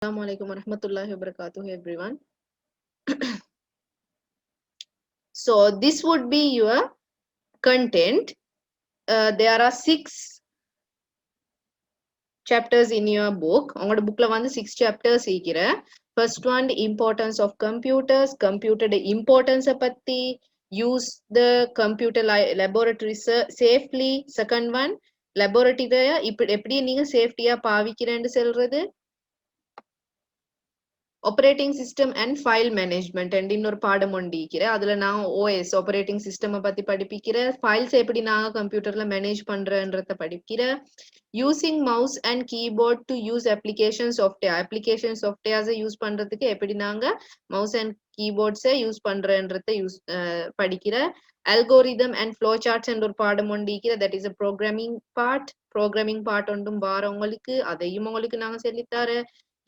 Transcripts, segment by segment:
Assalamualaikum warahmatullahi wabarakatuh, everyone. So this would be your content. There are 6 chapters in your book. உங்களோட bookல வந்து 6 chapters இருக்கிற. First one, importance of computers. Computer importance பத்தி, use the computer laboratory safely. Second one, laboratory எப்படி நீங்க சேஃப்டியா பாவிக்கிறேன்னு சொல்றது. Operating system and file management and இன்னொரு பாடம் ஒண்டிக்கிறேன். அதுல நான் ஓஎஸ் ஆப்பரேட்டிங் சிஸ்டம் பத்தி படிப்பிக்கிறேன். ஃபைல்ஸ் எப்படி நாங்க கம்ப்யூட்டர்ல மேனேஜ் பண்றன்றத படிக்கிறேன். Using mouse and keyboard to use application சாஃப்ட்வேர்ஸை யூஸ் பண்றதுக்கு எப்படி நாங்க மவுஸ் அண்ட் கீபோர்ட்ஸை யூஸ் பண்றன்றத படிக்கிறேன். அல்கோரிதம் அண்ட் ஃப்ளோ சார்ட்ஸ் என்ற ஒரு பாடம் ஒண்டிக்கிற, that is a programming part ஒன்றும் உங்களுக்கு அதையும் உங்களுக்கு நாங்க சொல்லித்தார.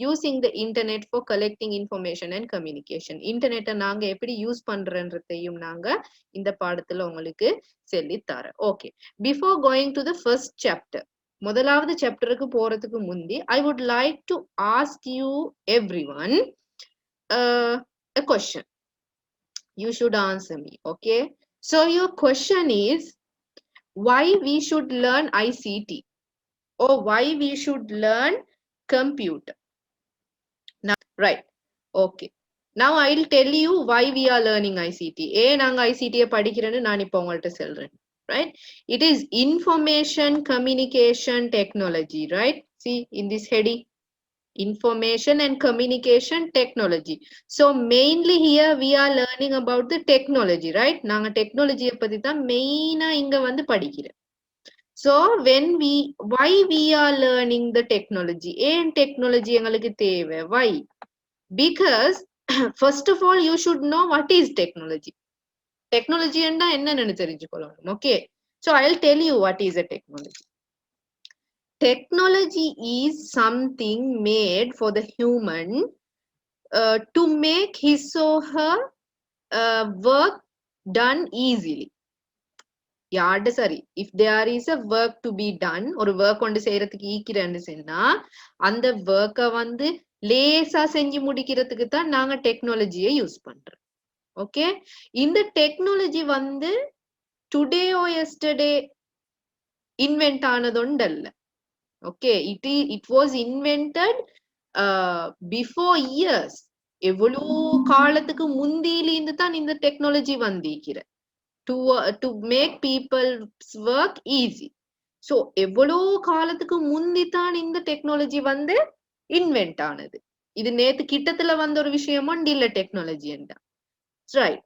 Using the internet for collecting information and communication. Internet நாங்க எப்படி யூஸ் பண்றன்றதையும் நாங்க இந்த பாடத்துல உங்களுக்கு சொல்லித் தரேன். Okay. Before going to the first chapter, முதலாவது சாப்டருக்கு போறதுக்கு முந்தி I would like to ask you everyone a question. You should answer me. Okay. So your question is, why we should learn ICT or why we should learn computer? Right. Okay. Now I'll tell you why we are learning ICT. நாங்க ICT படிக்கிறேன்னு நான் இப்போ உங்கள்ட்ட சொல்றேன். Right? It is information communication technology. Right? See in this heading, information and communication technology. So mainly here we are learning about the technology. Right? நாங்க technology பத்தி தான் மெயினா இங்க வந்து படிக்கிறேன். So why we are learning the technology? ஏன் technology எங்களுக்கு தேவை? Why? Because first of all you should know what is technology. Technology enda enna therinjikollum. Okay, so I'll tell you what is a technology. Technology is something made for the human to make his or her work done easily. யார்ட சரி, if there is a work to be done, ஒரு work கொண்டு செய்யறதுக்கு ஈக்கிறேன்னு சொன்னா அந்த work வந்து லேசா செஞ்சு முடிக்கிறதுக்கு தான் நாங்க டெக்னாலஜியை யூஸ் பண்றோம். ஓகே, இந்த டெக்னாலஜி வந்து டுடே ஓ எஸ்டர்டே இன்வென்ட் ஆனதொண்டல்ல. Okay, it was invented before years. எவ்வளோ காலத்துக்கு முந்தியிலிருந்து தான் இந்த டெக்னாலஜி வந்திருக்கிற to make people's work easy. So எவ்வளோ காலத்துக்கு முந்தி தான் இந்த டெக்னாலஜி வந்து இன்வென்ட் ஆனது. இது நேத்து கிட்டத்துல வந்த ஒரு விஷயமும் இல்ல டெக்னாலஜி என்றா. Right.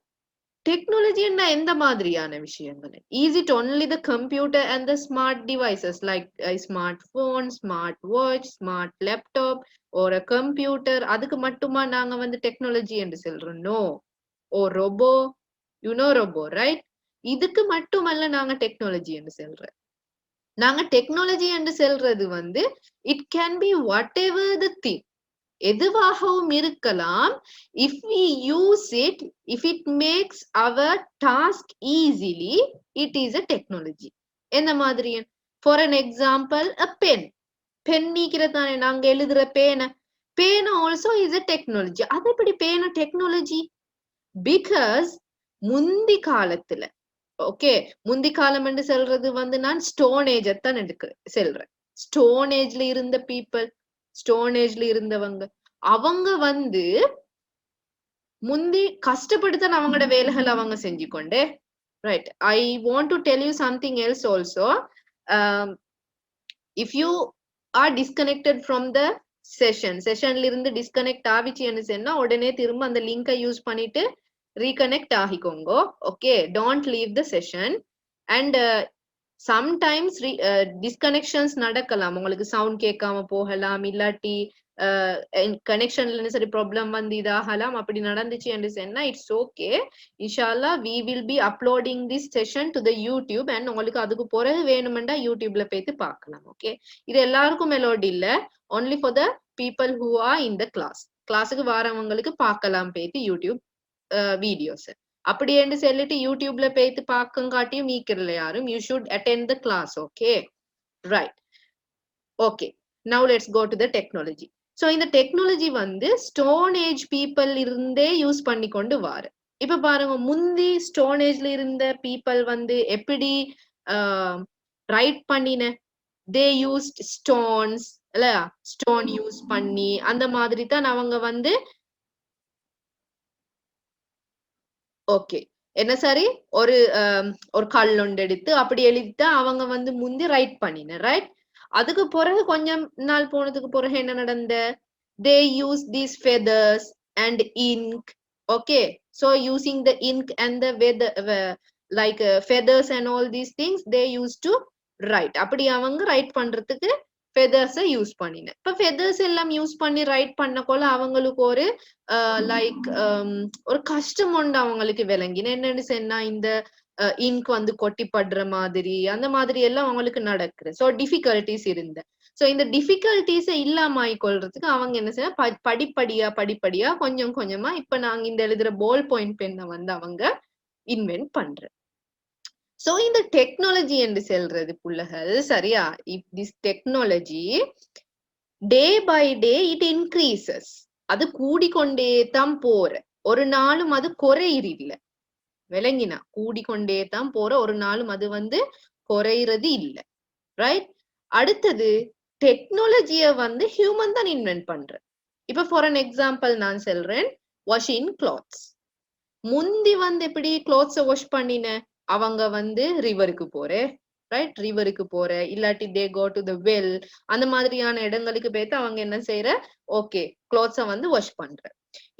Technology என்ன எந்த மாதிரியான விஷயங்கள்? Is it only the computer and the smart devices like a smartphone, smart watch, smart laptop or a computer? அதுக்கு மட்டுமா நாங்க வந்து டெக்னாலஜி என்று சொல்றோம்? No. Or robo, you know robo, right? இதுக்கு மட்டுமல்ல நாங்க டெக்னாலஜி என்று சொல்றோம். நாங்க டெக்னாலஜி என்று சொல்றது வந்து it can be whatever the thing. எதுவாகவும் இருக்கலாம். If we use it, if it makes our task easily, it is a technology. என்ன மாதிரி? For an example, a pen. Pen நீக்கிறதானே நாங்க எழுதுற பேனை. பேனை also is a technology. அது எப்படி பேனை டெக்னாலஜி? Because முந்தி காலத்துல, ஓகே, முந்தி காலம் என்று சொல்றது வந்து நான் ஸ்டோன் ஏஜ் தான் சொல்றேன். ஸ்டோன் ஏஜ்ல இருந்த பீப்புள், ஸ்டோன் ஏஜ்ல இருந்தவங்க, அவங்க வந்து முந்தி கஷ்டப்பட்டுதான் அவங்களோட வேலைகள் அவங்க செஞ்சு கொண்டு. Right. I want to tell you something else also. If you are disconnected from the செஷன்ல இருந்து டிஸ்கனெக்ட் ஆவிச்சுன்னு சொன்னா உடனே திரும்ப அந்த லிங்கை யூஸ் பண்ணிட்டு reconnect ஆகிக்கோங்க. Okay, don't leave the session. and sometimes disconnections நடக்கலாம். உங்களுக்கு சவுண்ட் கேட்காம போகலாம், இல்லாட்டி கனெக்ஷன்ல சரி ப்ராப்ளம் வந்து இதாகலாம். அப்படி நடந்துச்சு என்று சொன்னா இட்ஸ் ஓகே. இன்ஷால்லா we will be uploading this session to the YouTube and உங்களுக்கு அதுக்கு பிறகு வேணுமெண்டா யூடியூப்ல போயிட்டு பார்க்கலாம். ஓகே, இது எல்லாருக்கும் மெலோடி இல்ல, only for the people who are in the class. கிளாஸுக்கு வரவங்களுக்கு பார்க்கலாம் போயிட்டு யூடியூப் வீடியோஸ். அப்படி என்று சொல்லிட்டு யூடியூப்ல போயிட்டு பார்க்கங்காட்டியும் மீக்கிறல யாரும். You should attend the class. Okay, right. Okay, now let's go to the technology. So இந்த டெக்னாலஜி வந்து ஸ்டோன் ஏஜ் பீப்புள் இருந்தே யூஸ் பண்ணி கொண்டு வாரு. இப்ப பாருங்க, முந்தி ஸ்டோன் ஏஜ்ல இருந்த பீப்புள் வந்து எப்படி ரைட் பண்ணின, தே யூஸ்ட் ஸ்டோன்ஸ் இல்லையா, ஸ்டோன் யூஸ் பண்ணி அந்த மாதிரி தான் அவங்க வந்து ஓகே என்ன சரி ஒரு ஒரு கல்லுண்டு எடுத்து அப்படி எழுதிட்டு அவங்க வந்து முந்தி ரைட் பண்ணின ரைட். அதுக்கு பிறகு கொஞ்சம் நாள் போனதுக்கு பிறகு என்ன நடந்த, they use these feathers and ink. Okay, so using the ink and the like feathers and all these things they used to write. அப்படி அவங்க ரைட் பண்றதுக்கு ஃபெதர்ஸை யூஸ் பண்ணினேன். இப்ப ஃபெதர்ஸ் எல்லாம் யூஸ் பண்ணி ரைட் பண்ணக்கொள்ள அவங்களுக்கு ஒரு லைக் ஒரு கஷ்டம் உண்டு அவங்களுக்கு விளங்கின. என்னன்னு சொன்னா இந்த இங்க் வந்து கொட்டிப்படுற மாதிரி அந்த மாதிரி எல்லாம் அவங்களுக்கு நடக்குது. ஸோ டிஃபிகல்டிஸ் இருந்த. ஸோ இந்த டிஃபிகல்டிஸை இல்லாம கொள்றதுக்கு அவங்க என்ன செய்ய படிப்படியா படிப்படியா கொஞ்சம் கொஞ்சமா இப்ப நாங்க இந்த எழுதுற பால் பாயிண்ட் பெண்ணை வந்து அவங்க இன்வென்ட் பண்ற. சோ இந்த டெக்னாலஜி என்று சொல்றது புள்ளகள் சரியா, if this technology day by day it increases, அது கூடிக்கொண்டே தான் போற, ஒரு நாளும் அது குறையிறில்ல. விளங்கினா கூடிக்கொண்டே தான் போற, ஒரு நாளும் அது வந்து குறையிறது இல்ல ரைட். அடுத்தது டெக்னாலஜிய வந்து ஹியூமன் தான் இன்வென்ட் பண்ற. இப்ப ஃபார் அன் எக்ஸாம்பிள் நான் சொல்றேன், வாஷிங் கிளாத்ஸ். முந்தி வந்து எப்படி கிளாத்ஸ வாஷ் பண்ணின, அவங்க வந்து ரிவருக்கு போறேன் ரைட், ரிவருக்கு போற இல்லாட்டி தே கோ டு த வெல், அந்த மாதிரியான இடங்களுக்கு போயிட்டு அவங்க என்ன செய்யற, ஓகே கிளாத்ஸ வந்து வாஷ் பண்ற.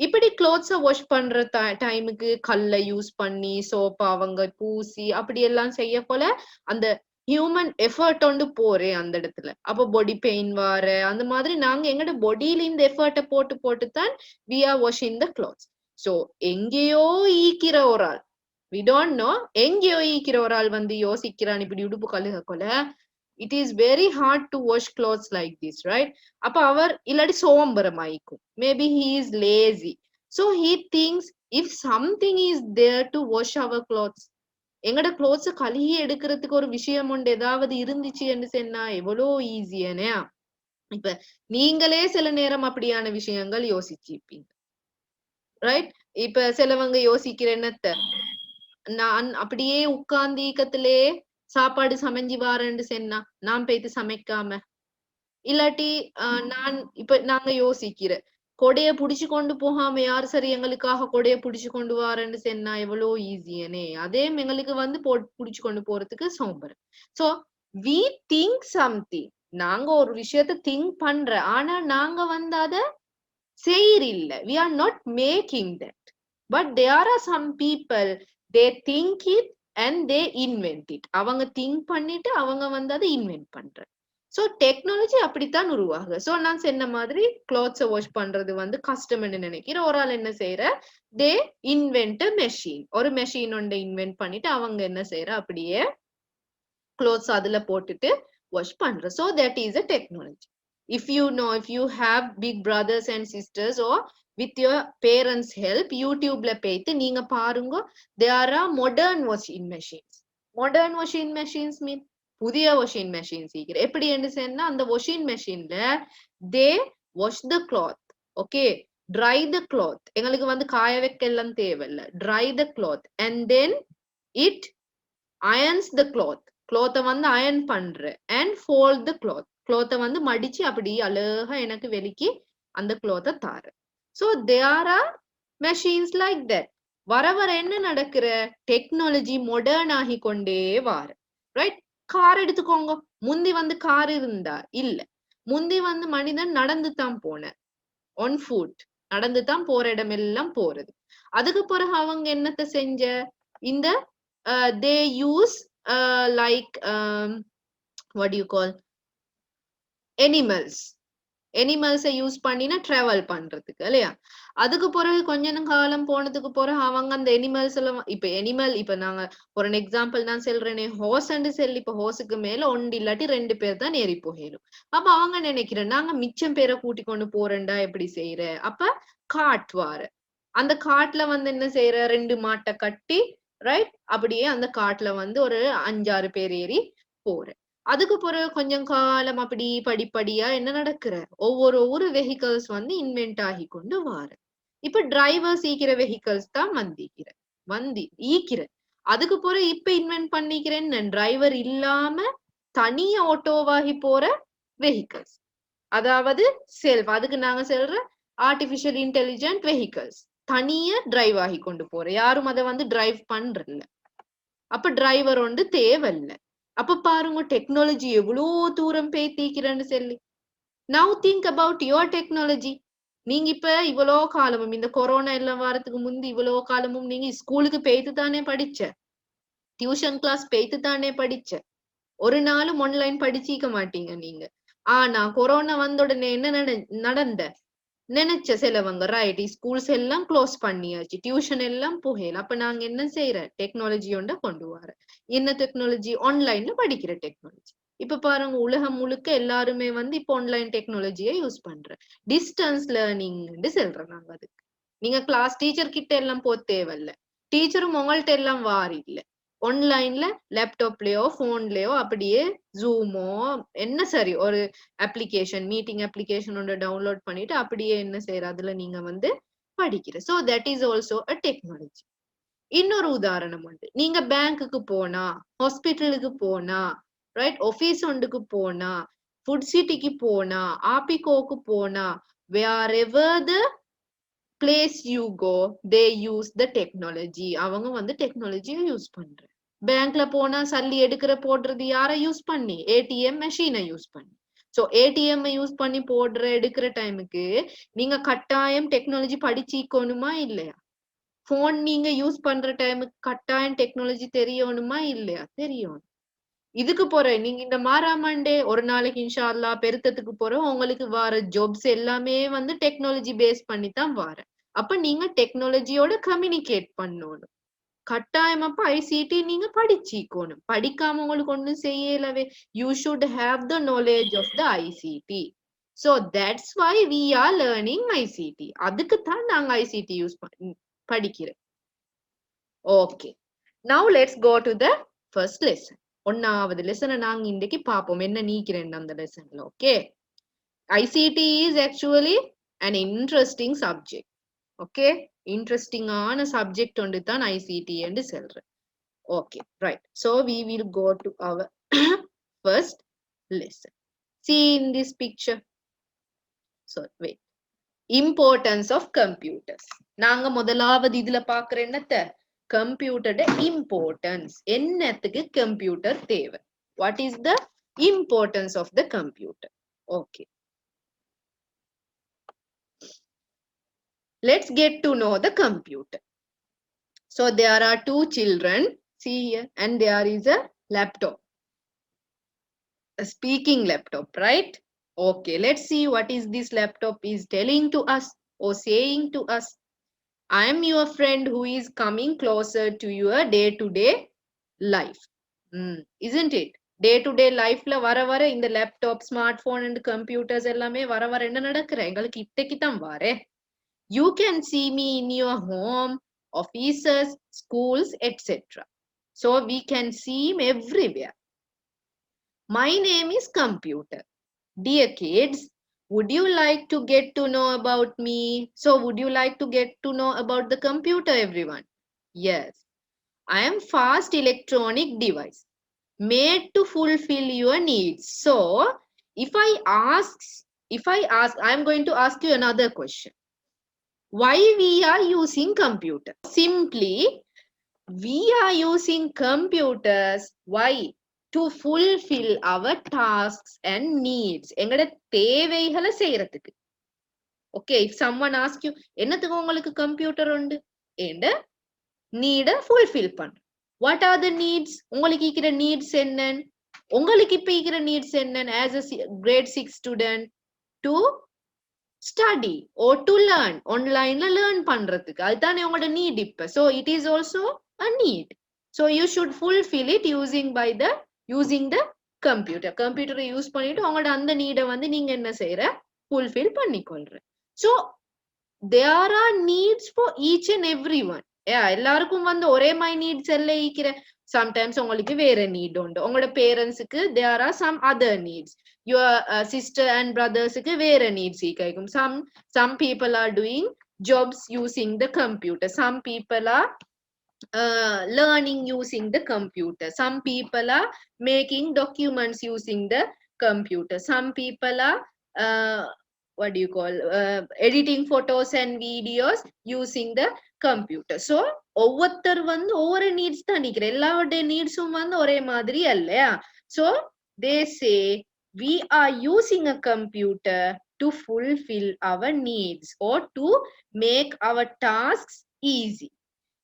இப்படி கிளாத்ஸ வாஷ் பண்ற டைமுக்கு கல்லை யூஸ் பண்ணி சோப்பா அவங்க பூசி அப்படி எல்லாம் செய்ய போல அந்த ஹியூமன் எஃபர்ட் ஒன்று போறேன் அந்த இடத்துல. அப்போ பாடி பெயின் வார அந்த மாதிரி நாங்க எங்கட பாடியில இந்த எஃபர்ட்டை போட்டு போட்டு தான் we are washing the clothes. So எங்கேயோ ஈக்கிற ஒரு ஆள், we don't know, எங்கேயோ ஈக்கிற ஒரு ஆள் வந்து யோசிக்கிறான் இப்படி உடுப்பு கழுக கொல, it is very hard to wash clothes like this right. அப்ப அவர் இல்லாட்டி சோம்பரம் ஆயிக்கும், maybe he is lazy, so he thinks if something is there to wash our clothes, எங்கட clothes கழுகி எடுக்கிறதுக்கு ஒரு விஷயம் உண்டு ஏதாவது இருந்துச்சு என்று சொன்னா எவ்வளோ ஈஸியானே. இப்ப நீங்களே சில நேரம் அப்படியான விஷயங்கள் யோசிச்சிருப்பீங்க ரைட். இப்ப சிலவங்க யோசிக்கிற என்னத்த, நான் அப்படியே உட்கார்ந்து ஈக்கத்திலே சாப்பாடு சமைஞ்சு வாரேன்னு சொன்னா நான் போயிட்டு சமைக்காம, இல்லாட்டி நான் இப்ப நாங்க யோசிக்கிற கொடைய புடிச்சு கொண்டு போகாம யார் சரி எங்களுக்காக கொடைய புடிச்சு கொண்டு வாரேன்னு சொன்னா எவ்வளவு ஈஸியனே, அதே எங்களுக்கு வந்து புடிச்சு கொண்டு போறதுக்கு சோம்பரம். சோ வி திங்க் சம்திங், நாங்க ஒரு விஷயத்த திங்க் பண்ற, ஆனா நாங்க வந்து அத செய்யறில்ல, we are not making that, but there are some people they think it and they invent it. அவங்க திங்க் பண்ணிட்டு அவங்க வந்து அதை இன்வென்ட் பண்ற. சோ டெக்னாலஜி அப்படித்தான் உருவாகுது. சோ நான் சொன்ன மாதிரி கிளாத்ஸை வாஷ் பண்றது வந்து கஷ்டம்னு நினைக்கிற ஒரு ஆள் என்ன செய்யற, தே இன்வென்ட் மெஷின், ஒரு மெஷின் ஒன்றை இன்வென்ட் பண்ணிட்டு அவங்க என்ன செய்யற அப்படியே கிளாத்ஸ் அதுல போட்டுட்டு வாஷ் பண்ற. So that is a technology. If you know, if you have big brothers and sisters or with your parents help YouTubeல போயிட்டு நீங்க பாருங்க, there are modern washing machines. Modern washing machines mean புதிய washing machines. எப்படி என்று சொன்னா அந்த washing machineல they wash the cloth, okay, dry the cloth, எங்களுக்கு வந்து காய வைக்க எல்லாம் தேவையில்ல, dry the cloth and then it irons the cloth, cloth வந்து அயர்ன் பண்ற and fold the cloth, cloth வந்து மடிச்சு அப்படி அழகா எனக்கு வெளிக்கி அந்த cloth தார. So there are machines like that. வர வர என்ன நடக்கிற, டெக்னாலஜி மாடர்ன் ஆகி கொண்டே வார ரைட். கார் எடுத்துக்கோங்க, முந்தி வந்து கார் இருந்தா இல்ல, முந்தி வந்து மனிதன் நடந்து தான் போன, ஒன் ஃபுட் நடந்து தான் போற இடம் எல்லாம் போறது. அதுக்கு பிறகு அவங்க என்னத்த செஞ்ச, இந்த they use like what do you call animals, அனிமல்ஸை யூஸ் பண்ணினா டிராவல் பண்றதுக்கு இல்லையா. அதுக்கு பிறகு கொஞ்ச காலம் போனதுக்கு பிறகு அவங்க அந்த அனிமல்ஸ் எல்லாம் இப்ப அனிமல், இப்ப நாங்க ஒரு எக்ஸாம்பிள் நான் சொல்றேனே ஹோஸ் அண்டு செல், இப்ப ஹோஸுக்கு மேல ஒன்று இல்லாட்டி 2 பேர் தான் ஏறி போயிடும். அப்ப அவங்க நினைக்கிறேன் நாங்க மிச்சம் பேரை கூட்டி கொண்டு போறேன்டா எப்படி செய்யற, அப்ப காட் வார, அந்த காட்டுல வந்து என்ன செய்யற, 2 மாட்டை கட்டி ரைட் அப்படியே அந்த காட்டுல வந்து ஒரு 5-6 பேர் ஏறி போற. அதுக்கு பிறகு கொஞ்சம் காலம் அப்படி படிப்படியா என்ன நடக்கிற ஒவ்வொரு வெஹிக்கல்ஸ் வந்து இன்வென்ட் ஆகி கொண்டு வார இப்ப டிரைவர்ஸ் ஈக்கிற வெஹிக்கல்ஸ் தான் ஈக்கிற அதுக்கு பிறகு இப்ப இன்வென்ட் பண்ணிக்கிறேன் டிரைவர் இல்லாம தனிய ஆட்டோவாகி போற வெஹிக்கல்ஸ் அதாவது செல்ஃப் அதுக்கு நாங்க சொல்ற ஆர்டிபிஷியல் இன்டெலிஜென்ட் வெஹிக்கல்ஸ் தனிய டிரைவ் ஆகி கொண்டு போற யாரும் அதை வந்து டிரைவ் பண்றல அப்ப டிரைவர் ஒன்று தேவையில்ல அப்ப பாருங்க டெக்னாலஜி எவ்வளவு தூரம் பேத்திக்கிறேன்னு சொல்லி now think about your technology நீங்க இப்ப இவ்வளோ காலமும் இந்த கொரோனா எல்லாம் வாரத்துக்கு முந்தி இவ்வளோ காலமும் நீங்க ஸ்கூலுக்கு பேய்த்து தானே படிச்ச டியூஷன் கிளாஸ் பேய்த்து தானே படிச்ச ஒரு நாளும் ஆன்லைன் படிச்சிக்க மாட்டீங்க நீங்க ஆனா கொரோனா வந்த உடனே என்ன நடந்த நினைச்ச சிலவங்க ரைட் ஸ்கூல்ஸ் எல்லாம் க்ளோஸ் பண்ணியாச்சு டியூஷன் எல்லாம் புகையல அப்ப நாங்க என்ன செய்யற டெக்னாலஜியோட கொண்டு வர என்ன டெக்னாலஜி ஆன்லைன்ல படிக்கிற டெக்னாலஜி இப்ப பாருங்க உலகம் முழுக்க எல்லாருமே வந்து இப்ப ஆன்லைன் டெக்னாலஜியை யூஸ் பண்ற டிஸ்டன்ஸ் லேர்னிங் சொல்றோம் நாங்க அதுக்கு நீங்க கிளாஸ் டீச்சர் கிட்ட எல்லாம் போ தேவையில்ல டீச்சரும் உங்கள்ட்ட எல்லாம் வாரி இல்ல ஆன்லைன்ல லேப்டாப்லயோ போன்லயோ அப்படியே ஜூமோ என்ன சரி ஒரு அப்ளிகேஷன் மீட்டிங் அப்ளிகேஷன் ஒன்று டவுன்லோட் பண்ணிட்டு அப்படியே என்ன செய்யற அதுல நீங்க வந்து படிக்கிற so that is also a technology இன்னொரு உதாரணம் உண்டு நீங்க பேங்க்குக்கு போனா ஹாஸ்பிட்டலுக்கு போனா ரைட் ஆபீஸ் ஒன்றுக்கு போனா ஃபுட் சிட்டிக்கு போனா ஆபிகோக்கு போனா wherever the place you go they use the technology அவங்க வந்து டெக்னாலஜியை யூஸ் பண்ற பேங்க்ல போனா சல்லி எடுக்கிற போடுறது யார யூஸ் பண்ணி ஏடிஎம் மெஷினை யூஸ் பண்ணி சோ ஏடிஎம் யூஸ் பண்ணி போடுற எடுக்கிற டைமுக்கு நீங்க கட்டாயம் டெக்னாலஜி படிச்சிக்கணுமா இல்லையா போன் நீங்க யூஸ் பண்ற டைமுக்கு கட்டாயம் டெக்னாலஜி தெரியணுமா இல்லையா தெரியும் இதுக்கு போற நீங்க இந்த மாறாமண்டே ஒரு நாளைக்கு இன்ஷா அல்லா பெருத்தத்துக்கு போற உங்களுக்கு வர ஜாப்ஸ் எல்லாமே வந்து டெக்னாலஜி பேஸ் பண்ணி தான் வர அப்ப நீங்க டெக்னாலஜியோட கம்யூனிகேட் பண்ணணும் கட்டாயம் அப்ப ஐசிடி நீங்க படிச்சிக்கணும் படிக்காம உங்களுக்கு ஒண்ணும் செய்யலவே you should have the knowledge of the ICT so that's why we are learning ICT அதுக்கு தான் நாங்க ஐசிடி யூஸ் படிக்கிறோம் okay now let's go to the first lesson ஒன்னாவது லெசனை நாங்க இன்றைக்கு பார்ப்போம் என்ன நீக்கிறேன் அந்த லெசன்ல okay ICT is actually an interesting subject okay இன்ட்ரெஸ்டிங்கான சப்ஜெக்ட் ஒன்று தான் ஐசிடி என்று சொல்றேன் okay right so we will go to our first lesson see in this picture so wait importance of computers நாங்க முதலாவது இதுல பாக்குற என்னத்த கம்ப்யூட்டரோட இம்பார்ட்டன்ஸ் என்னத்துக்கு கம்ப்யூட்டர் தேவை what is the importance of the computer okay let's get to know the computer so there are two children see here and there is a laptop a speaking laptop right okay let's see what is this laptop is telling to us or saying to us I am your friend who is coming closer to your day-to-day life. Isn't it? Day-to-day life la vara in the laptop, smartphone and computers ellame vara enna nadakra engalukku ittekku than vare. You can see me in your home, offices, schools, etc. So we can see him everywhere. My name is computer. Dear kids, would you like to get to know about me? So would you like to get to know about the computer, everyone? Yes. I am fast electronic device made to fulfill your needs. So if I ask, I am going to ask you another question. Why we are using computer? Simply, we are using computers. Why? To fulfill our tasks and needs எங்கட தேவைகளை செய்யறதுக்கு okay if someone asks you என்னத்துக்கு உங்களுக்கு computer உண்டு and need fulfill பண்ண what are the needs உங்களுக்கு இருக்கிற needs என்ன உங்களுக்கு இப்ப இருக்கிற needs என்ன as a grade 6 student to study or to learn online la learn பண்றதுக்கு அதுதானே உங்களோட need இப்ப so it is also a need so you should fulfill it using the computer use பண்ணிட்டு உங்களோட அந்த நீட வந்து நீங்க என்ன செய்யற fulfill பண்ணிக்கொள்ற so there are needs for each and everyone எல்லாருக்கும் வந்து ஒரே மாதிரி நீட்ஸ் எல்லாம் ஈக்கிற sometimes உங்களுக்கு வேற need உண்டு உங்களோட பேரண்ட்ஸ்க்கு there are some other needs your sister and brothersக்கு வேற needs இருக்கும் some people are doing jobs using the computer some people are learning using the computer some people are making documents using the computer some people are what do you call editing photos and videos using the computer so ஒவ்வொருத்தர் வந்து ஒவ்வொரு needs தான் நிக்கிறேன் எல்லாருடைய நீட்ஸும் வந்து ஒரே மாதிரி இல்லையா so they say we are using a computer to fulfill our needs or to make our tasks easy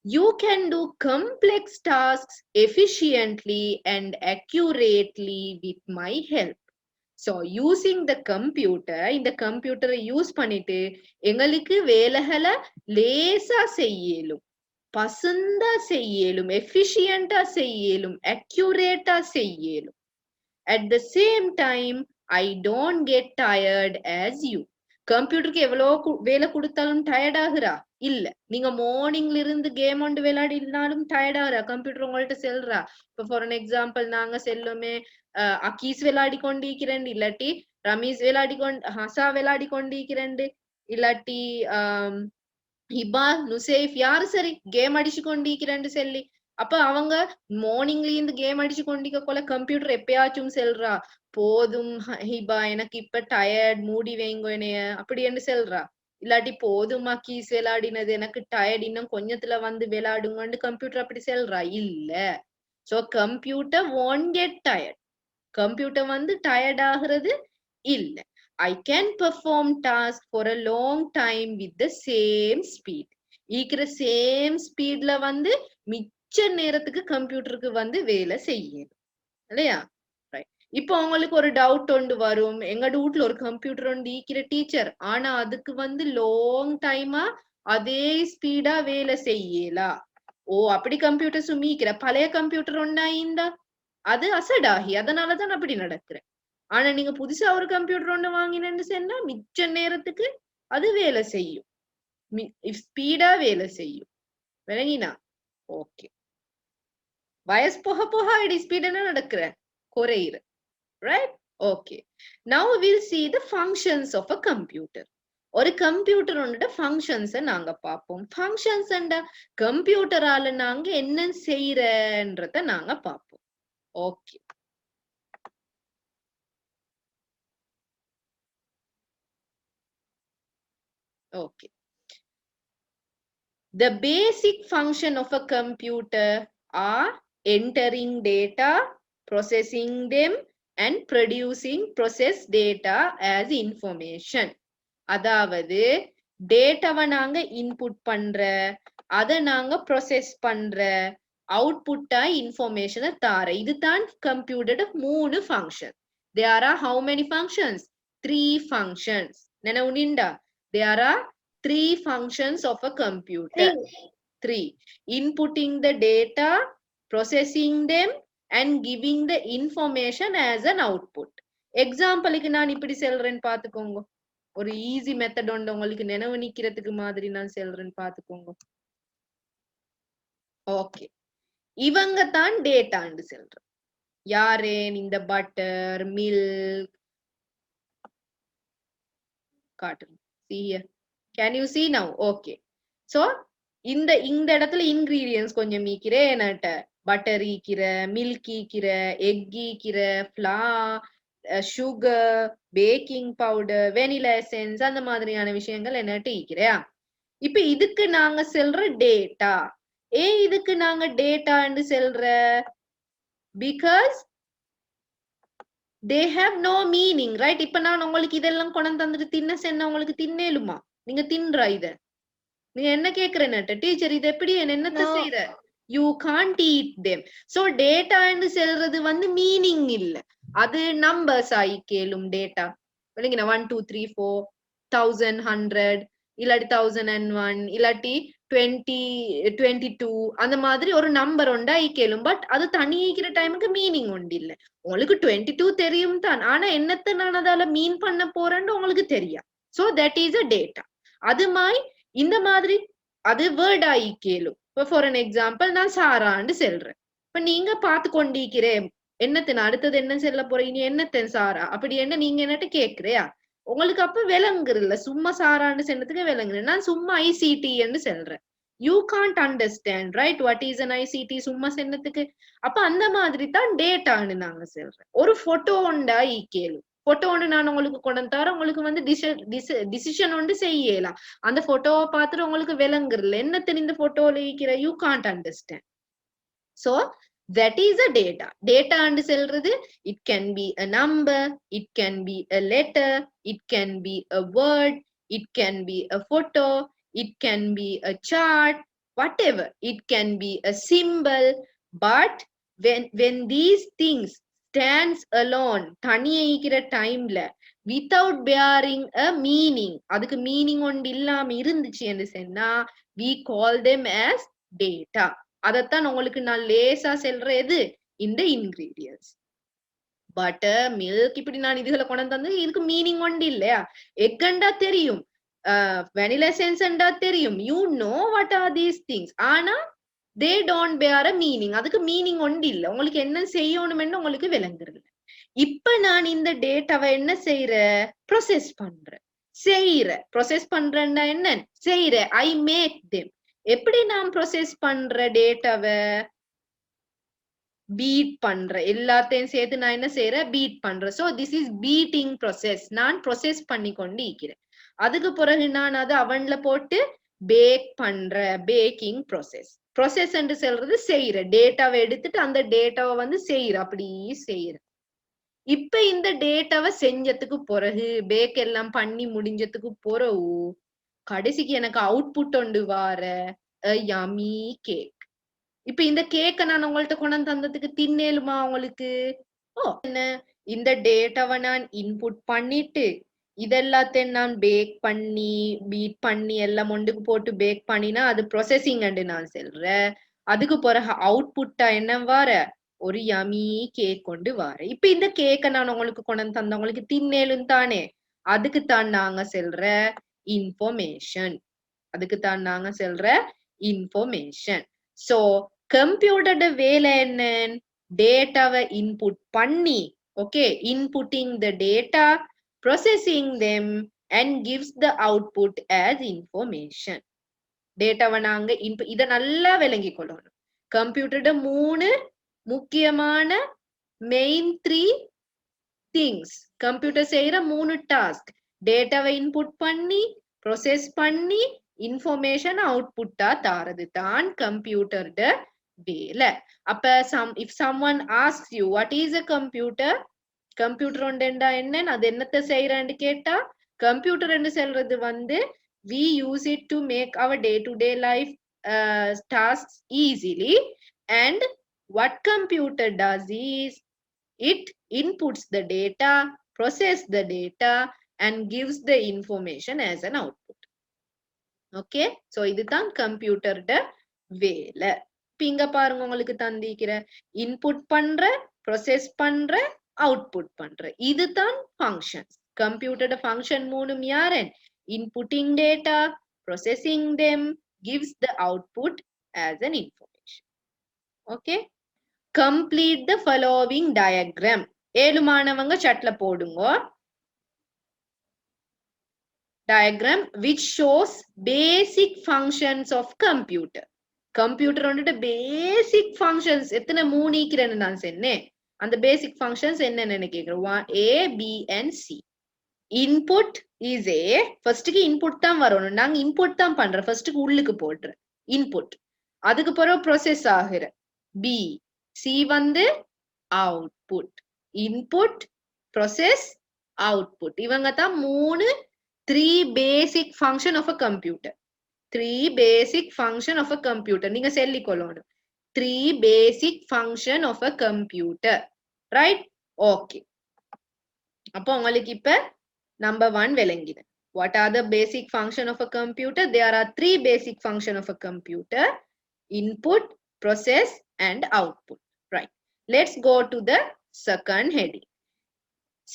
you can do complex tasks efficiently and accurately with my help so using the computer இந்த கம்ப்யூட்டரை use பண்ணிட்டு எங்களுக்கு வேலைகளை லேசா செய்யலும் பசந்தா செய்யலும் எஃபிஷியண்டா செய்யலும் accurate செய்யலும் at the same time I don't get tired as you கம்ப்யூட்டருக்கு எவ்வளவு வேலை கொடுத்தாலும் tired ஆகுறா இல்ல நீங்க மார்னிங்ல இருந்து கேம் ஒன்று விளையாடினாலும் டயர்ட் ஆகுறா கம்ப்யூட்டர் உங்கள்ட்ட செல்றா இப்ப ஃபார் அன் எக்ஸாம்பிள் நாங்க செல்லுமே அக்கீஸ் விளையாடி கொண்டிருக்கிறேன் இல்லாட்டி ரமீஸ் ஹசா விளையாடி கொண்டிருக்கிறேன் இல்லாட்டி ஹிபா நுசேஃப் யாரு சரி கேம் அடிச்சு கொண்டிருக்கிறேன்னு சொல்லி அப்ப அவங்க மார்னிங்ல இருந்து கேம் அடிச்சு கொண்டிருக்க போல கம்ப்யூட்டர் எப்பயாச்சும் செல்றா போதும் ஹிபா எனக்கு இப்ப டயர்ட் மூடி வைங்க என்னைய அப்படி என்று செல்றா இல்லாட்டி போதுமா கீஸ் விளையாடினது எனக்கு டயர்ட் இன்னும் கொஞ்சத்துல வந்து விளையாடுங்கன்னு கம்ப்யூட்டர் அப்படி செல்றா இல்ல so computer won't get tired computer வந்து டயர்ட் ஆகுறது இல்ல I can perform tasks for a long time with the same speed ஈக்கிற சேம் ஸ்பீட்ல வந்து மிச்ச நேரத்துக்கு கம்ப்யூட்டருக்கு வந்து வேலை செய்யும் இல்லையா இப்போ உங்களுக்கு ஒரு டவுட் ஒன்று வரும் எங்க வீட்டுல ஒரு கம்ப்யூட்டர் ஒன்று ஈக்கிற டீச்சர் ஆனா அதுக்கு வந்து லாங் டைமா அதே ஸ்பீடா வேலை செய்யலா ஓ அப்படி கம்ப்யூட்டர் சுமிக்கிற பழைய கம்ப்யூட்டர் ஒன்னா இந்தா அது அசடாகி அதனாலதான் அப்படி நடக்குறேன் ஆனா நீங்க புதுசா ஒரு கம்ப்யூட்டர் ஒண்ணு வாங்கினேன்னு சொன்னா மிச்ச நேரத்துக்கு அது வேலை செய்யும் ஸ்பீடா வேலை செய்யும் விளங்கினா ஓகே வயசு போக போக அப்படி ஸ்பீட் என்ன நடக்கிற குறையிற right okay now will see the functions of a computer ஒரு கம்ப்யூட்டரோட ஃபங்க்ஷன்ஸை நாங்க பார்ப்போம் ஃபங்க்ஷன்ஸ் அண்ட் கம்ப்யூட்டரால நாங்க என்ன செய்யறன்றத நாங்க பார்ப்போம் okay okay the basic function of a computer are entering data processing them and producing processed data as information அதாவது டேட்டாவை நாங்க இன்புட் பண்ற அதை நாங்க ப்ராசஸ் பண்ற அவுட்புட்டா இன்ஃபர்மேஷனை தார இதுதான் கம்ப்யூட்டரோட 3 function there are how many functions 3 functions நினைவு நின்றா there are 3 functions of a computer 3 inputting the data processing them and giving the information as an output எக்ஸாம்பிளுக்கு நான் இப்படி சொல்றேன்னு பாத்துக்கோங்க ஒரு ஈஸி மெத்தட் உண்டு உங்களுக்கு நினைவு நிக்கிறதுக்கு மாதிரி நான் சொல்றேன்னு பாத்துக்கோங்க ஓகே இவங்க தான் டேட்டான்னு சொல்றேன் யாரே இந்த பட்டர் மில்க் காட்டுங்க see here can you see now okay so இந்த இடத்துல இன்கிரீடியன்ஸ் கொஞ்சம் ஈக்கிற என்னட்ட பட்டர் ஈக்கிற மில்க் ஈக்கிற எக் ஈக்கிற flour sugar baking powder vanilla essence அந்த மாதிரியான விஷயங்கள் என்னட்டு ஈக்கிறையா இப்ப இதுக்கு நாங்க சொல்ற டேட்டா இதுக்கு நாங்க டேட்டான்னு சொல்ற because they have no meaning right இப்ப நான் உங்களுக்கு இதெல்லாம் கொண்டு தந்துட்டு தின்ன சென்ன உங்களுக்கு தின்னேலுமா நீங்க தின்றா இத நீங்க என்ன கேக்குறேன்னுட்ட டீச்சர் இது எப்படி என்னத்த செய்யற you can't eat them so data ன்னு சொல்றது வந்து மீனிங் இல்ல அது நம்பர்ஸ் ஆகி கேளும் டேட்டா விளங்கினா 1 2 3 4 1100 இல்லாட்டி 1001 இல்லாட்டி 20 22 அந்த மாதிரி ஒரு நம்பர் உண்டா கேளும் பட் அது தனிக்கிற டைமுக்கு மீனிங் உண்டு இல்ல உங்களுக்கு 22 தெரியும் தான் ஆனா என்னத்த நான் அதால மீன் பண்ண போறேன்னு உங்களுக்கு தெரியும் so that is a data அது மாதிரி இந்த மாதிரி அது வேர்ட் ஆகி கேளும் ஃபார் an எக்ஸாம்பிள் நான் சாரான்னு சொல்றேன் இப்ப நீங்க பார்த்து கொண்டிருக்கிறேன் என்னத்தின் அடுத்தது என்ன செல்ல போற இனி என்னத்தன் சாரா அப்படி என்ன நீங்க என்னட்டு கேக்குறியா உங்களுக்கு அப்ப விளங்குறல்ல சும்மா சாரான்னு சொன்னதுக்கு விளங்குறேன் நான் சும்மா ஐசிடின்னு சொல்றேன் you can't understand right what is an ICT சும்மா சொன்னதுக்கு அப்ப அந்த மாதிரி தான் டேட்டான்னு நாங்க சொல்றேன் ஒரு போட்டோ உண்டா கேளு போட்டோ ஒன்று நான் உங்களுக்கு கொண்டு தரேன் உங்களுக்கு வந்து டிசிஷன் ஒன்று செய்யலாம் அந்த போட்டோவை பார்த்துட்டு உங்களுக்கு விளங்குறல என்னத்தின் இந்த போட்டோல இருக்கிற you can't understand so that is a data data and சொல்றது it can be a number it can be a letter it can be a word it can be a photo it can be a chart whatever it can be a symbol but when these things stands alone தனியே இருக்கிற டைம்ல without bearing a meaning அதுக்கு meaning ஒன்று இல்லாம இருந்துச்சு என்று சொன்னா we call them as data அதத்தான் உங்களுக்கு நான் லேசா சொல்றது இந்த இன்கிரீடியன்ஸ் பட்டர் மில்க் இப்படி நான் இதுகளை கொண்டு வந்து இதுக்கு மீனிங் ஒன்று இல்லையா எக்கண்டா தெரியும் வெனிலா எசன்ஸ்ண்டா தெரியும் you know what are these things ஆனா தே டோன்ட் பேர் அ மீனிங் அதுக்கு மீனிங் ஒன்று இல்லை உங்களுக்கு என்ன செய்யணும்னு உங்களுக்கு விளங்குறது இப்ப நான் இந்த டேட்டாவை என்ன செய்யற ப்ரொசஸ் பண்றேன்னா என்ன செய்யற ஐ மேக் தெம் எப்படி நான் ப்ரொசஸ் பண்ற டேட்டாவை பீட் பண்ற எல்லாத்தையும் சேர்த்து நான் என்ன செய்யறேன் பீட் பண்றேன் so this is beating process நான் ப்ரொசஸ் பண்ணி கொண்டு இருக்கிறேன் அதுக்கு பிறகு நான் அதை அவன்ல போட்டு பேக் பண்ற பேக்கிங் ப்ரொசஸ் என்று சொல்றது செய்யற டேட்டாவை எடுத்துட்டு அந்த டேட்டாவை வந்து செய்யற அப்படி செய்யற இப்ப இந்த டேட்டாவை செஞ்சதுக்கு பிறகு பேக் எல்லாம் பண்ணி முடிஞ்சதுக்கு பிறகு கடைசிக்கு எனக்கு அவுட்புட் ஒன்று வார யமி கேக் இப்ப இந்த கேக்க நான் உங்கள்ட்ட கொண்டு தந்ததுக்கு தின்னேலுமா உங்களுக்கு என்ன இந்த டேட்டாவை நான் இன்புட் பண்ணிட்டு இதெல்லாத்தையும் நான் பேக் பண்ணி பீட் பண்ணி எல்லாம் ஒன்றுக்கு போட்டு பேக் பண்ணினா அது ப்ரொசஸிங் நான் சொல்றேன் அதுக்கு பிறகு அவுட்புட்டா என்ன வார ஒரு யமி கேக் கொண்டு வார இப்ப இந்த கேக்க நான் உங்களுக்கு கொண்டு தந்தவங்களுக்கு தின்னேலும் தானே அதுக்குத்தான் நாங்க சொல்ற இன்ஃபர்மேஷன் அதுக்குத்தான் நாங்க சொல்ற இன்ஃபர்மேஷன் சோ கம்ப்யூட்டரோட வேலை என்ன டேட்டாவை இன்புட் பண்ணி okay inputting the data processing them and gives the output as information டேட்டாவை நாங்க இத நல்லா விளங்கி கொள்ளணும் கம்ப்யூட்டரோட 3 முக்கியமான மெயின் 3 திங்ஸ் கம்ப்யூட்டர் செய்யற 3 டாஸ்க் டேட்டாவை இன்புட் பண்ணி ப்ரொசஸ் பண்ணி இன்ஃபர்மேஷன் அவுட்புட்டா தாரது தான் கம்ப்யூட்டரோட வேலை அப்ப if someone asks you what is a computer computer ஒன்றா என்ன அது என்னத்தை செய்யறான்னு கேட்டா கம்ப்யூட்டர் என்று சொல்றது வந்து we use it to make our day-to-day life tasks easily and what computer does is it inputs the data process the data and gives the information as an output okay so இதுதான் கம்ப்யூட்டரோட வேலை இங்க பாருங்க உங்களுக்கு தந்திக்கிற input பண்ற process பண்ற output பண்ற இதுதான் ஃபங்க்ஷன்ஸ் கம்ப்யூட்டரோட ஃபங்க்ஷன் 3 யாரன் inputting data processing them gives the output as an information okay complete the following diagram ஏழுமானவங்க சட்ல போடுங்க diagram which shows basic functions of computer computer வந்துட்டு basic functions எத்தனை 3 ஈக்கிறேன்னு நான் சொன்னேன் அந்த basic functions என்னன்னு கேக்குறேன் A B and C input is A first க்கு input தான் வரணும் நாங்க input தான் பண்றோம் first க்கு உள்ளுக்கு போடுறேன் input அதுக்கு பிறகு process ஆகுற B C வந்து output input process output இவங்க தான் 3 basic function of a computer 3 basic function of a computer நீங்க சொல்லிக்கொள்ளணும் 3 basic function of a computer right okay அப்போ உங்களுக்கு இப்ப number 1 விளங்கிது what are the basic function of a computer there are 3 basic function of a computer input process and output right let's go to the second heading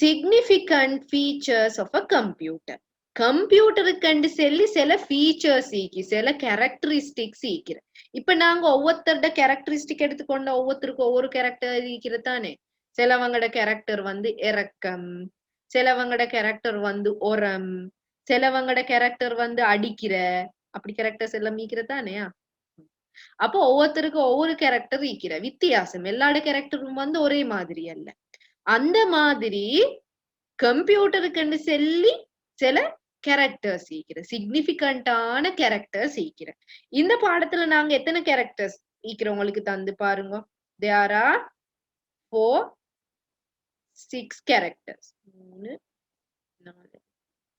significant features of a computer கம்ப்யூட்டருக்கு சொல்லி சில features ஈக்கி சில characteristics ஈக்கிற இப்ப நாங்க ஒவ்வொருத்தரோட characteristic எடுத்துக்கொண்ட ஒவ்வொருத்தருக்கும் ஒவ்வொரு character ஈக்கிறது தானே சிலவங்களோட கேரக்டர் வந்து இரக்கம் சிலவங்களோட கேரக்டர் வந்து ஒரம் சிலவங்களோட கேரக்டர் வந்து அடிக்கிற அப்படி கேரக்டர்ஸ் எல்லாம் ஈக்கிறது தானே அப்போ ஒவ்வொருத்தருக்கும் ஒவ்வொரு கேரக்டர் ஈக்கிற வித்தியாசம் எல்லாரோட கேரக்டரும் வந்து ஒரே மாதிரி அல்ல அந்த மாதிரி கம்ப்யூட்டருக்கு சொல்லி சில கேரக்டர்ஸ் ஈக்கிற சிக்னிபிகண்டான கேரக்டர்ஸ் ஈக்கிற இந்த பாடத்துல நாங்க எத்தனை கேரக்டர்ஸ் ஈக்கிற உங்களுக்கு தந்து பாருங்க there are 4 6 கேரக்டர்ஸ் 3 4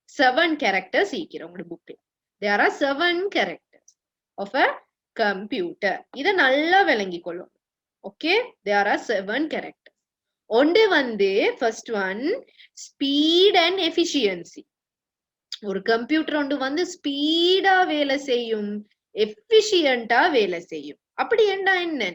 7 கேரக்டர்ஸ் ஈக்கிற உங்க புக்ல there are 7 characters of a computer இத நல்லா விளங்கிக் கொள்ளும் ஓகே there are 7 கேரக்டர்ஸ் ஒன்று வந்து first one speed and efficiency ஒரு கம்ப்யூட்டர் ஒன்று வந்து ஸ்பீடா வேலை செய்யும் எஃபிஷியண்டா வேலை செய்யும் அப்படி என்ன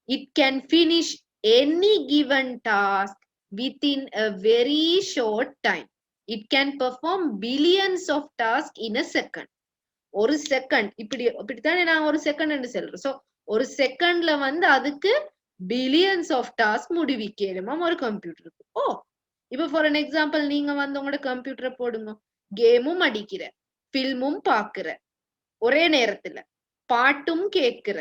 it can finish any given task within a very short time it can perform billions of tasks in a second ஒரு செகண்ட் இப்படித்தானே நான் ஒரு செகண்ட் சொல்றேன் சோ ஒரு செகண்ட்ல வந்து அதுக்கு பில்லியன்ஸ் ஆஃப் டாஸ்க் முடிவிக்கலுமா ஒரு கம்ப்யூட்டருக்கு இப்ப ஃபார் அன் எக்ஸாம்பிள் நீங்க வந்து உங்களோட கம்ப்யூட்டரை போடுங்க கேமும் அடிக்கிற பில்மும் பாக்குற ஒரே நேரத்துல பாட்டும் கேட்கிற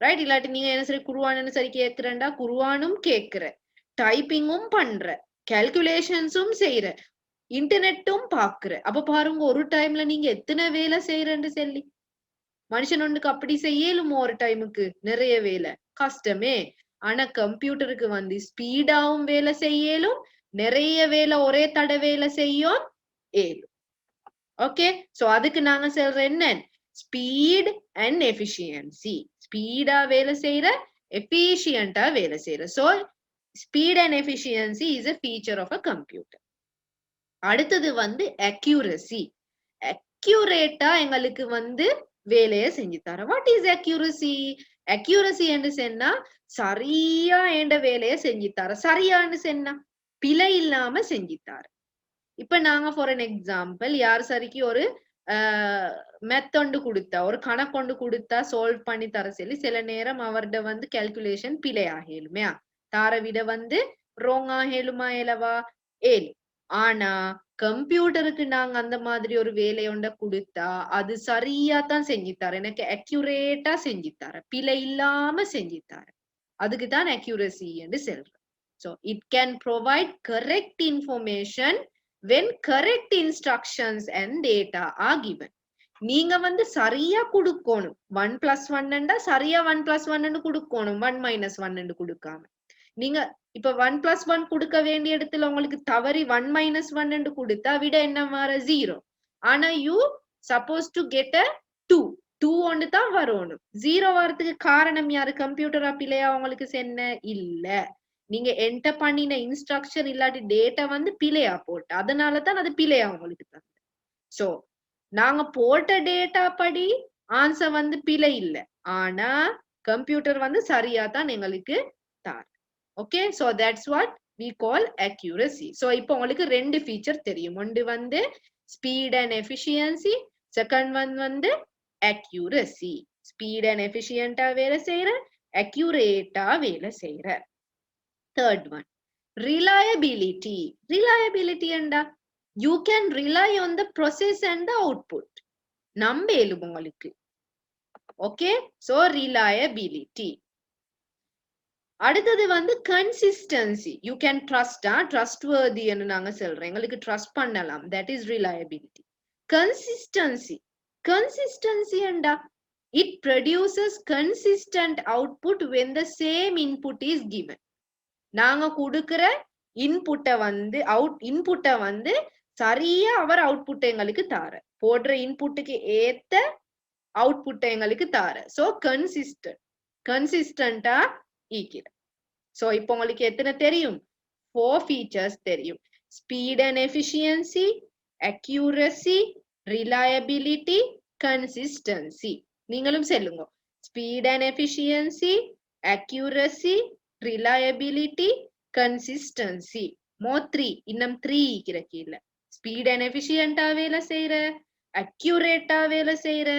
ரைட் இல்லாட்டி நீங்க என்ன சரி குருவானு சரி கேட்கிறேன்டா குருவானும் கேட்கிற டைப்பிங்கும் பண்ற கால்குலேஷன்ஸும் செய்யற இன்டர்நெட்டும் பாக்குற அப்ப பாருங்க ஒரு டைம்ல நீங்க எத்தனை வேலை செய்யறன்னு சொல்லி மனுஷன் ஒன்றுக்கு அப்படி செய்யலுமோ ஒரு டைமுக்கு நிறைய வேலை கஷ்டமே ஆனா கம்ப்யூட்டருக்கு வந்து ஸ்பீடாவும் வேலை செய்யலும் நிறைய வேலை ஒரே தடவையில செய்யும் ஏலும் ஓகே சோ அதுக்கு நாங்க சொல்ற என்ன ஸ்பீட் அண்ட் எஃபிஷியன்சி ஸ்பீடா வேலை செய்யற எஃபிஷியண்டா வேலை செய்யற so speed and efficiency is a feature of a computer அடுத்தது வந்து அக்யூரசி அக்யூரேட்டா எங்களுக்கு வந்து வேலையை செஞ்சு தர வாட் இஸ் அக்யூரசி அக்யூரசி என்று சொன்னா சரியா என்ற வேலையை செஞ்சு தர சரியான்னு சொன்னா பிழை இல்லாம செஞ்சு தர இப்ப நாங்க ஃபார் அன் எக்ஸாம்பிள் யார் சரிக்கு ஒரு மெத்தொண்டு கொடுத்தா ஒரு கணக்கொண்டு கொடுத்தா சால்வ் பண்ணி தர சொல்லி சில நேரம் அவர்கிட்ட வந்து கால்குலேஷன் பிழை ஆகலுமே தார விட வந்து ரோங் ஆகலுமா ஏலவா ஏல் ஆனா கம்ப்யூட்டருக்கு நாங்க அந்த மாதிரி ஒரு வேலையொண்ட கொடுத்தா அது சரியா தான் செஞ்சு தர எனக்கு அக்யூரேட்டா செஞ்சு தர பிழை இல்லாம செஞ்சு தர அதுக்கு தான் அக்யூரசி என்று சொல்றோம் so it can provide correct information when correct instructions and data are given நீங்க வந்து சரியா கொடுக்கணும் 1+1 சரியா 1+1 கொடுக்கணும் 1 - 1 கொடுக்காம நீங்க இப்ப 1+1 கொடுக்க வேண்டிய இடத்துல உங்களுக்கு தவறி 1 - 1 கொடுத்தா விட என்ன வர 0 ஆனா you supposed to get a 2 ஒன்று தான் வரணும் 0 வரதுக்கு காரணம் யாரு கம்ப்யூட்டரா பிள்ளையா உங்களுக்கு சென்ன இல்ல நீங்க என்டர் பண்ணின இன்ஸ்ட்ரக்ஷன் இல்லாட்டி டேட்டா வந்து பிழையா போட்டு அதனாலதான் அது பிழையா உங்களுக்கு தந்து சோ நாங்க போட்ட டேட்டா படி ஆன்சர் வந்து பிழை இல்ல ஆனா கம்ப்யூட்டர் வந்து சரியா தான் எங்களுக்கு தார் okay so that's what we call accuracy so இப்போ உங்களுக்கு ரெண்டு ஃபீச்சர் தெரியும் ஒன்று வந்து speed and efficiency second one வந்து accuracy ஸ்பீட் அண்ட் எஃபிஷியன்ட்டா வேலை செய்யற அக்யூரேட்டா வேலை செய்யற third one reliability enda you can rely on the process and the output நம்பேலும் உங்களுக்கு ஓகே சோ reliability அடுத்தது வந்து consistency you can trust trustworthy ன்னு நாங்க சொல்றோம் எங்களுக்கு ட்ரஸ்ட் பண்ணலாம் that is reliability consistency enda it produces consistent output when the same input is given நாங்க கொடுக்கிற இன்புட்டை வந்து சரியா அவர் அவுட்புட் எங்களுக்கு தார போடுற இன்புட்டுக்கு ஏத்த அவுட்புட் எங்களுக்கு தார சோ கன்சிஸ்டன்டா ஈக்கிற சோ இப்போ உங்களுக்கு எத்தனை தெரியும் 4 ஃபீச்சர்ஸ் தெரியும் speed and efficiency accuracy reliability consistency நீங்களும் சொல்லுங்க speed and efficiency accuracy reliability consistency more 3 இன்னும் 3 இருக்கிற கீழ ஸ்பீட் அண்ட் எஃபிஷியண்டா வேலை செய்யற, அக்யூரேட்டா வேலை செய்யற,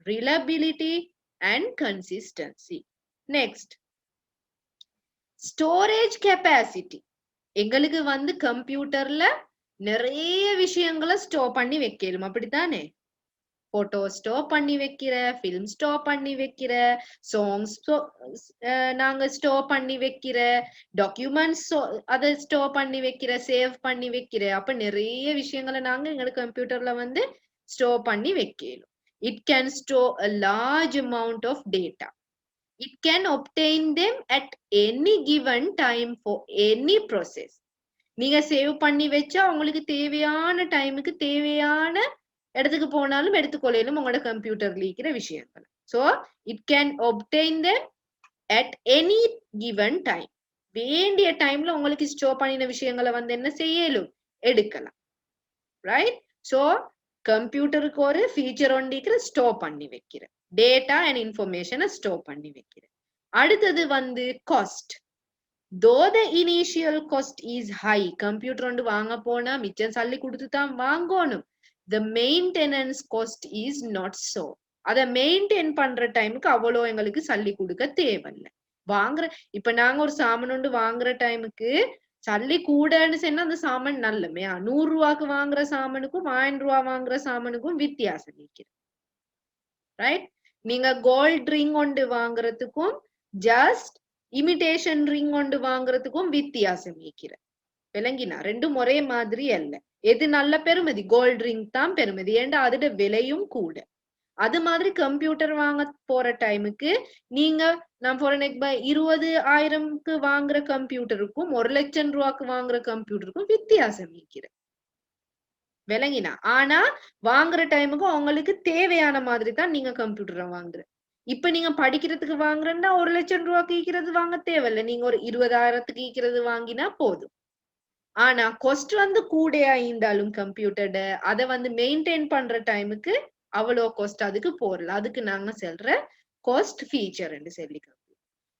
reliability and consistency. Next storage capacity. எங்களுக்கு வந்து கம்ப்யூட்டர்ல நிறைய விஷயங்களை ஸ்டோர் பண்ணி வைக்கலும், அப்படித்தானே? போட்டோ ஸ்டோர் பண்ணி வைக்கிற, ஃபிலிம் ஸ்டோர் பண்ணி வைக்கிற, சாங்ஸ் நாங்க ஸ்டோர் பண்ணி வைக்கிற, டாக்குமெண்ட்ஸ் அதை ஸ்டோர் பண்ணி வைக்கிற, சேவ் பண்ணி வைக்கிற. அப்ப நிறைய விஷயங்களை நாங்க எங்களோட கம்ப்யூட்டர்ல வந்து ஸ்டோர் பண்ணி வைக்கலும். It can store a large amount of data. It can obtain them at any given time for any process. நீங்க சேவ் பண்ணி வச்சா உங்களுக்கு தேவையான டைமுக்கு தேவையான இடத்துக்கு போனாலும் எடுத்துக்கொள்ளையிலும் உங்களோட கம்ப்யூட்டர்ல இருக்கிற விஷயங்கள். So it can obtain them at any given time. வேண்டிய டைம்ல உங்களுக்கு ஸ்டோர் பண்ணின விஷயங்களை வந்து என்ன செய்யலும், எடுக்கலாம். ரைட்? So கம்ப்யூட்டருக்கு ஒரு ஃபீச்சர் ஒன்றிக்கிற, ஸ்டோர் பண்ணி வைக்கிற டேட்டா அண்ட் இன்ஃபர்மேஷனை ஸ்டோர் பண்ணி வைக்கிற. அடுத்தது வந்து cost. Though the initial cost is high, computer ஒன்று வாங்க போனா மிச்சம் சல்லி கொடுத்து தான் வாங்கணும். The maintenance cost is not so. அதை மெயின்டைன் பண்ற டைமுக்கு அவ்வளோ எங்களுக்கு சல்லி கொடுக்க தேவையில்லை. வாங்குற இப்ப நாங்க ஒரு சாமான் ஒன்று வாங்குற டைமுக்கு சல்லி கூடன்னு சொன்னா அந்த சாமான் நல்லமையா. 100 ரூபாய்க்கு வாங்குற சாமானுக்கும் 1000 ரூபா வாங்குற சாமானுக்கும் வித்தியாசம் நிற்கிறது. ரைட்? நீங்க கோல்ட் ரிங் ஒன்று வாங்குறதுக்கும் ஜஸ்ட் இமிடேஷன் ரிங் ஒன்று வாங்குறதுக்கும் வித்தியாசம் நிற்கிற. விளங்கினா? ரெண்டும் ஒரே மாதிரி அல்ல. எது நல்ல பெருமதி? கோல்ட் ரிங் தான் பெருமதி. ஏண்டா அதோட விலையும் கூட. அது மாதிரி கம்ப்யூட்டர் வாங்க போற டைமுக்கு நீங்க நான் 20,000க்கு வாங்குற கம்ப்யூட்டருக்கும் 1,00,000 ரூபாய்க்கு வாங்குற கம்ப்யூட்டருக்கும் வித்தியாசம் நிற்கிற. விளங்கினா? ஆனா வாங்குற டைமுக்கு உங்களுக்கு தேவையான மாதிரி தான் நீங்க கம்ப்யூட்டரை வாங்குற. இப்ப நீங்க படிக்கிறதுக்கு வாங்குறேன்னா 1,00,000 ரூபாய்க்கு ஈக்கிறது வாங்க தேவையில்லை. நீங்க ஒரு 20,000க்கு ஈக்கிறது வாங்கினா போதும். ஆனா கொஸ்ட் வந்து கூடையா இருந்தாலும் கம்ப்யூட்டர்ட அதை வந்து மெயின்டைன் பண்ற டைமுக்கு அவ்வளோ கொஸ்ட் அதுக்கு போறல. அதுக்கு நாங்க சொல்ற கொஸ்ட் ஃபீச்சர் என்று சொல்லிக்கிறோம்.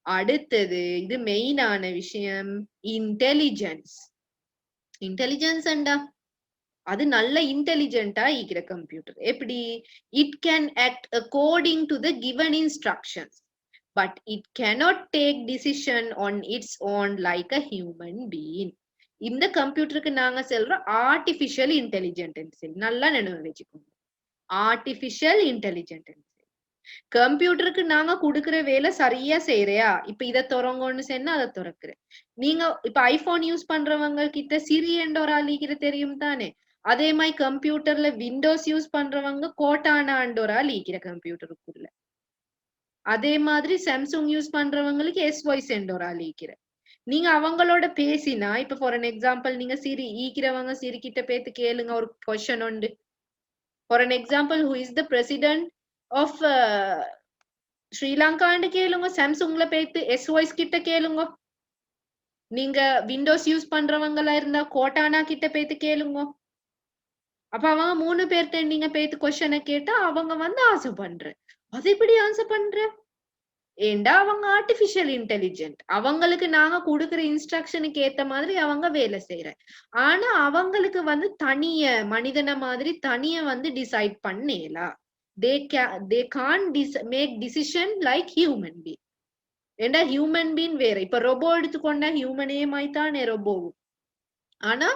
அடுத்தது இது மெயினான விஷயம், இன்டெலிஜென்ஸ். இன்டெலிஜென்ஸ் அண்டா அது நல்ல இன்டெலிஜென்ட்டா இருக்கிற கம்ப்யூட்டர். எப்படி? It can act according to the given instructions but it cannot take decision on its own like a human being. இந்த கம்ப்யூட்டருக்கு நாங்க சொல்றோம் ஆர்டிபிஷியல் இன்டெலிஜென்ட். நல்லா நினைவு வச்சுக்கோங்க, ஆர்டிபிஷியல் இன்டெலிஜென்ட். கம்ப்யூட்டருக்கு நாங்க கொடுக்குற வேலை சரியா செய்யறையா? இப்ப இதை திறங்கன்னு சொன்னா அதை திறக்குறேன். நீங்க இப்ப ஐபோன் யூஸ் பண்றவங்க கிட்ட சிரி என்ற ஒரு ஆள் தெரியும் தானே? அதே மாதிரி கம்ப்யூட்டர்ல விண்டோஸ் யூஸ் பண்றவங்க கோட்டானான்ற ஒரு ஆள் கம்ப்யூட்டருக்குள்ள. அதே மாதிரி சாம்சங் யூஸ் பண்றவங்களுக்கு எஸ்வாய்ஸ் என்ற ஒரு ஆள் நீங்க அவங்களோட பேசினா, இப்ப ஃபார் அன் எக்ஸாம்பிள் நீங்க சிரி ஈக்கிறவங்க சிரி கிட்ட பேத்து கேளுங்க ஒரு கொஸ்டின் உண்டு. For an example, who is the president of ஸ்ரீலங்கான்னு கேளுங்க. சாம்சங்ல பேத்து எஸ்வாய்ஸ் கிட்ட கேளுங்க. நீங்க விண்டோஸ் யூஸ் பண்றவங்களா இருந்தா கோட்டானா கிட்ட பேத்து கேளுங்க. அப்ப அவங்க 3 பேர்ட்ட நீங்க பேத்து கொஸ்டினை கேட்டா அவங்க வந்து ஆன்சர் பண்ற. அது எப்படி ஆன்சர் பண்ற? ஏண்டா அவங்க ஆர்டிபிஷியல் இன்டெலிஜென்ட். அவங்களுக்கு நாங்க கொடுக்குற இன்ஸ்ட்ரக்ஷனுக்கு ஏத்த மாதிரி அவங்க வேலை செய்யற. ஆனா அவங்களுக்கு வந்து தனிய மனிதன மாதிரி தனிய வந்து டிசைட் பண்ணேலா. they can't make decision like human being. ஏண்டா ஹியூமன் பீன் வேற. இப்ப ரொபோ எடுத்துக்கொண்டா ஹியூமனே மாய்த்தானே ரொபோவும். ஆனா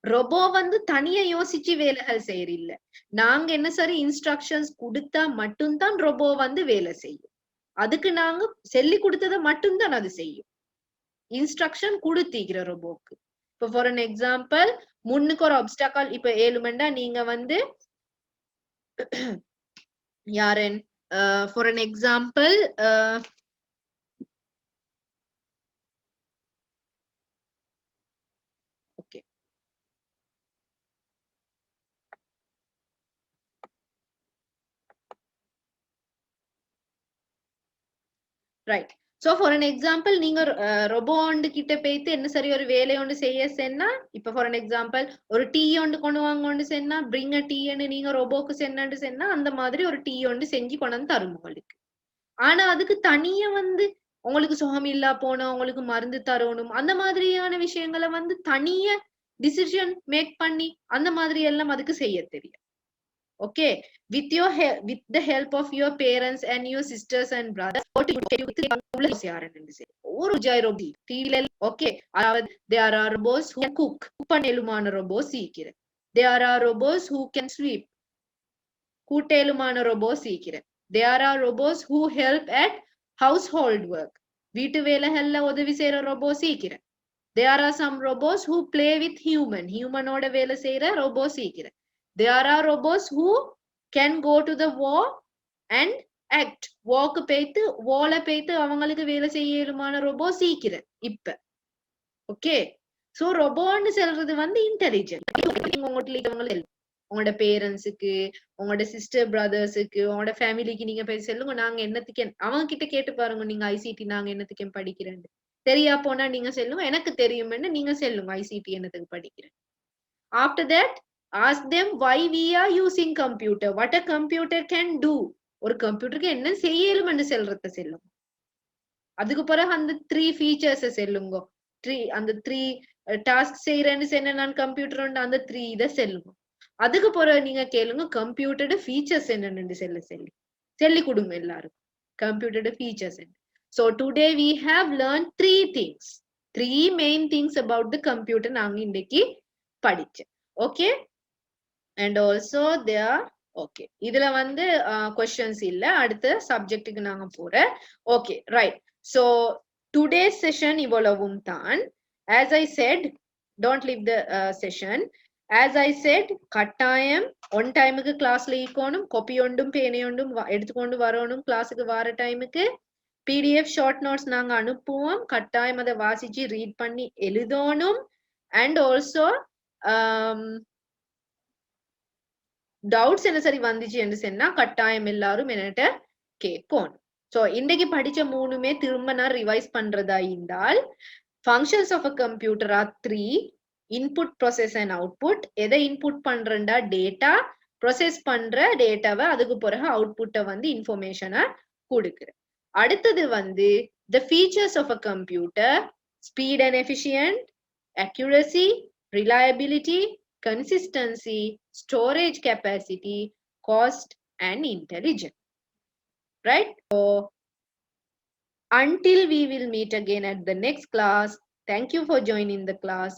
ரொபோ வந்து தனியா யோசிச்சு வேலைகள் செய்யறில்ல. நாங்க என்ன சரி இன்ஸ்ட்ரக்ஷன்ஸ் கொடுத்தா மட்டும்தான் ரொபோ வந்து வேலை செய்யும். அதுக்கு நாங்க சொல்லி கொடுத்ததை மட்டும்தான் அது செய்யும். இன்ஸ்ட்ரக்ஷன் கொடுத்திக்கிற ரொபோக்கு. இப்ப ஃபார் அன் எக்ஸாம்பிள், முன்னுக்கு ஒரு ஆப்ஸ்டாக்கல் இப்ப 7 மண்டா நீங்க வந்து யாரன் for an example okay right. So for an example நீங்க ரொபோ ஒன்று கிட்ட போயிட்டு என்ன சரி ஒரு வேலை ஒன்று செய்ய சென்னா, இப்ப ஃபார் அன் எக்ஸாம்பிள் ஒரு டீ ஒன்று கொண்டு வாங்க சென்னா பிரிங் அ டீன்னு நீங்க ரொபோக்கு சென்னு சென்னா அந்த மாதிரி ஒரு டீ ஒன்று செஞ்சு கொண்டு வந்து தரும் உங்களுக்கு. ஆனா அதுக்கு தனியா வந்து உங்களுக்கு சுகம் இல்லா போனா உங்களுக்கு மருந்து தரணும் அந்த மாதிரியான விஷயங்களை வந்து தனிய டிசிஷன் மேக் பண்ணி அந்த மாதிரி எல்லாம் அதுக்கு செய்ய தெரியும். Okay, with your with the help of your parents and your sisters and brothers, ஒரு ஜைரோபி ஃபீல். Okay, there are robots who can cook. பண்ணேலுமான robots சீக்கிரம். There are robots who can sweep. கூட்டேலுமான robots சீக்கிரம். There are robots who help at household work. வீட்டு வேலைகள்ல உதவி செய்யற robots சீக்கிரம். There are some robots who play with humanoட வேலை செய்யற robots சீக்கிரம். There are robots who can go to the war and act. walk பேத்து wall பேத்து அவங்களுக்கு வேலை செய்யலுமான robots சீக்கிரம் இப்ப. Okay, so robotன்னு சொல்றது வந்து இன்டெலிஜென்ட். உங்களோட பேரண்ட்ஸுக்கு, உங்களோட சிஸ்டர் பிரதர்ஸுக்கு, உங்களோட ஃபேமிலிக்கு நீங்க போய் சொல்லுங்க, நாங்க என்னத்துக்கு அவங்க கிட்ட கேட்டு பாருங்க, நீங்க ஐசிடி நாங்க என்னத்துக்கு படிக்கிறேன் தெரியா போனா நீங்க சொல்லுங்க, எனக்கு தெரியும்னு நீங்க சொல்லுங்க ஐசிடி என்னத்துக்கு படிக்கிறேன். After that, ask them why we are using computer, what a computer can do. ஒரு கம்ப்யூட்டருக்கு என்ன செய்யலும்னு சொல்றத சொல்லுங்க. அதுக்கு பிறகு அந்த 3 features சொல்லுங்க. அந்த 3 டாஸ்க் செய்யறேன்னு சொன்ன நான் கம்ப்யூட்டர் உண்டு, அந்த 3 இதை சொல்லுங்க. அதுக்கு பிறகு நீங்க கேளுங்க கம்ப்யூட்டரோட ஃபீச்சர்ஸ் என்னன்னு சொல்லி கொடுங்க எல்லாருக்கும். கம்ப்யூட்டரோட ஃபீச்சர்ஸ் என்ன. So today we have learned 3 things. 3 main things about the computer நாங்க இன்னைக்கு படிச்சோம். Okay, and also there. Okay, இதுல வந்து questions இல்ல, அடுத்த சப்ஜெக்ட்டுக்கு நாங்க போறோம். Okay, right. So today's session இவ்வளவும் தான். As I said, don't leave the session. As I said, கட்டாயம் on டைமுக்கு கிளாஸ்ல ஈக்கணும், காப்பி ஒன்றும் பேனை ஒன்றும் எடுத்துக்கொண்டு வரணும். கிளாஸுக்கு வர டைமுக்கு பிடிஎஃப் ஷார்ட் நோட்ஸ் நாங்க அனுப்புவோம். கட்டாயம் அதை வாசிச்சு ரீட் பண்ணி எழுதணும். அண்ட் ஆல்சோ டவுட்ஸ் என்ன சரி வந்துச்சு என்று சொன்னா கட்டாயம் எல்லாரும் என்கிட்ட கேட்கணும். ஸோ இன்னைக்கு படிச்ச 3மே திரும்ப நான் ரிவைஸ் பண்றதா இருந்தால், functions of a computer are 3: input, process and output. எதை இன்புட் பண்றேன்டா டேட்டா, ப்ரொசஸ் பண்ற டேட்டாவை அதுக்கு பிறகு அவுட்புட்டை வந்து இன்ஃபர்மேஷனை கொடுக்குறேன். அடுத்தது வந்து the features of a computer: speed and efficient, accuracy, reliability, consistency, storage capacity, cost and intelligence. Right? So until we will meet again at the next class, thank you for joining the class.